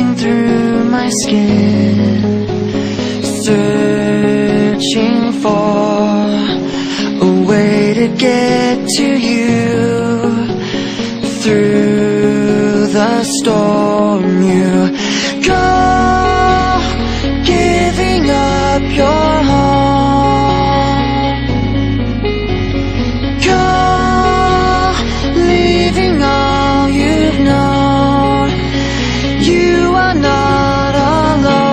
racing through my skin, searching for a way to get to you. Through the storm you go, giving up your home. Go, leaving all you've known. You are not alone.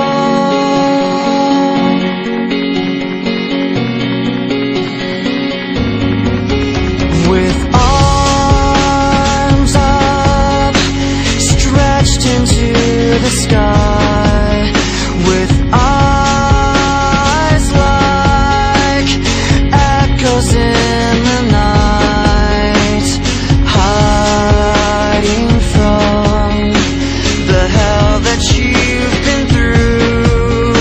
With arms up, stretched into the sky, with eyes like echoes in the night, hiding from the hell that you've been through.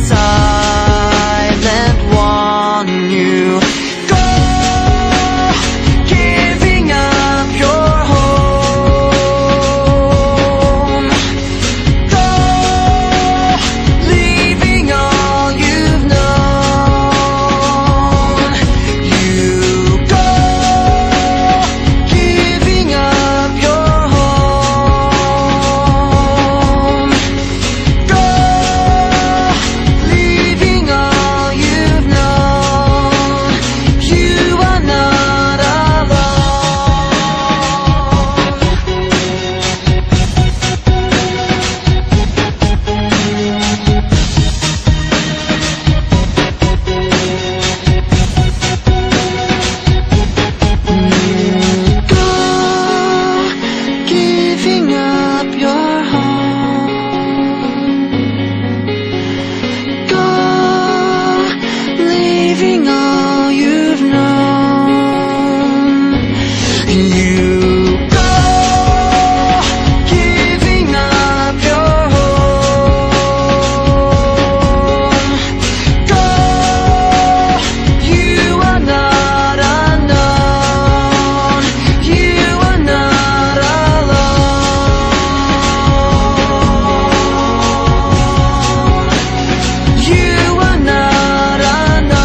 Silent one, you go, giving up your home. Go, leaving all you've known. You go, giving up your home. Go, leaving all you've known. You are not Go, giving up your home. Go, leaving all you've known. You go, giving up your home. Go, you are not unknown. You are not alone. You are not unknown.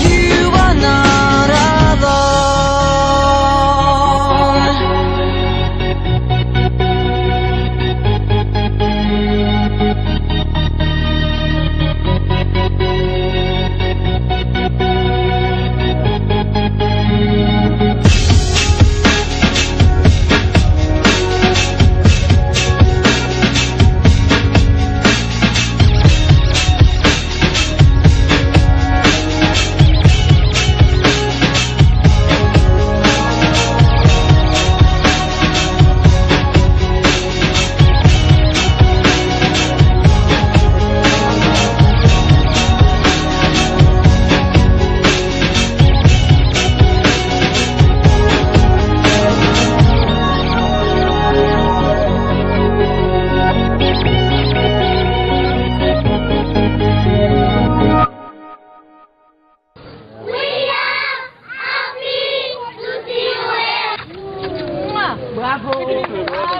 You are not Bravo!